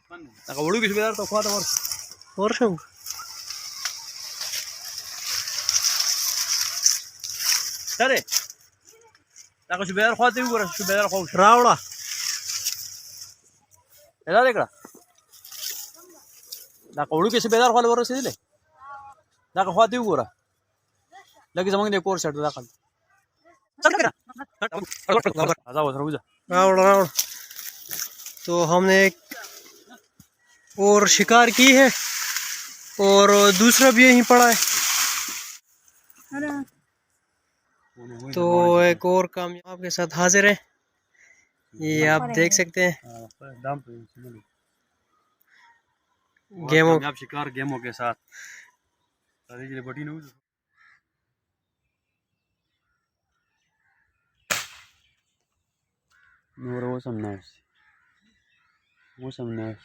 Nakahulog yung sumidar to, kuha to. Worshong. Tare. Nakasumidar, kuha to yung gura, sumidar ko. रावड़ा Ela dekla. Nakahulog yung sumidar, kuha to sila. Nakakuha to yung gura. Lagi sa mga hindi ko sa ito dakal. रावड़ा रावड़ा तो हमने एक और शिकार की है और दूसरा भी यहीं पड़ा है। तो एक और काम आपके साथ हाजिर है, ये आप देख सकते हैं। गेमों आप शिकार गेमों के साथ Nur awesome nice. Awesome nice.